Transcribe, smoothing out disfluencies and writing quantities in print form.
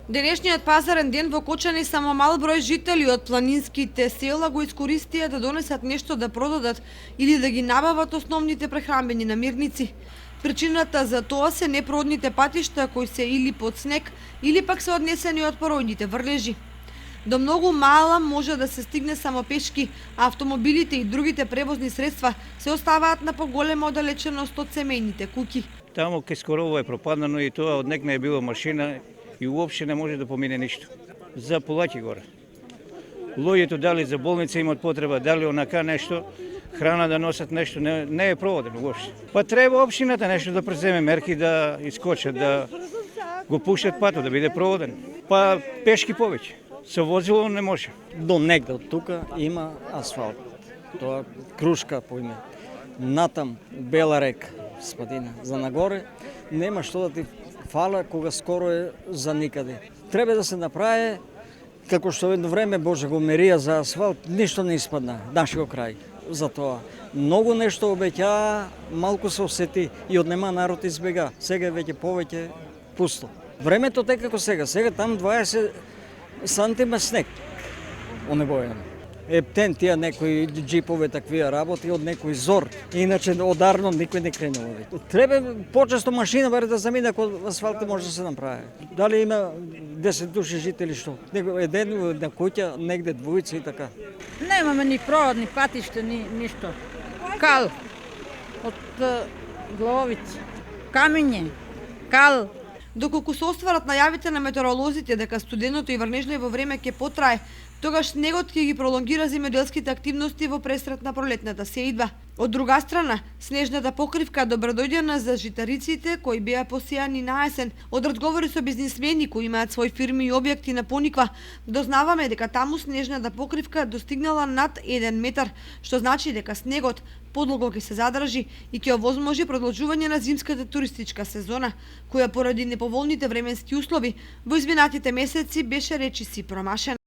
Денешниот пазарен ден во Кочани само мал број жители од планинските села го искористија да донесат нешто да продадат или да ги набават основните прехранбени намирници. Причината за тоа се непроодните патишта кои се или под снег, или пак се однесени од поројните врлежи. До многу мала може да се стигне само пешки, а автомобилите и другите превозни средства се оставаат на поголема оддалеченост од семејните куќи. Тамо кај Скорово е пропаднано и тоа од не е било машина и уопште не може да помине ништо. За полаки горе. Луѓето дали за болница имат потреба, дали онака нешто, храна да носат нешто, не е проводено уопште. Па треба општината нешто да преземе мерки, да искочат, да го пуштат патот, да биде проводен. Па пешки повеќе. Со возило не може. До негде од тука има асфалт. Тоа Крушка по име. Натам Бела река, спадина. За нагоре нема што да ти фала кога скоро е за никаде. Треба да се направи како што едно време Боже го мерија за асфалт, ништо не испадна нашиот крај. Затоа многу нешто обеќаа, малку се осети и од нема народ избега. Сега веќе повеќе пусто. Времето тека како сега. Сега там 20 сантима снег онебојано. Ептен тие некои джипове таквија работи од некој зор. Иначе од Арно никој не кренува. Треба почесто машина баре да замине ако асфалт може да се направи. Дали има 10 души жители што? Еден на куќа, негде двојца и така. Немаме ни проводни патишта, ни ништо. Кал од главици, камење, кал. Доколку се остварат најавите на метеоролозите дека студеното и врнежливо време ќе потрае, тогаш снегот ќе ги пролонгира земјоделските активности во пресрет на пролетната сеидба. Од друга страна, снежната покривка добродојдена за житариците кои беа посејани на есен. Од разговори со бизнисмени кои имаат своји фирми и објекти на Пониква, дознаваме дека таму снежната покривка достигнала над 1 метар, што значи дека снегот подлого ќе се задржи и ќе овозможи продолжување на зимската туристичка сезона, која поради неповолните временски услови во изминатите месеци беше речиси промашена.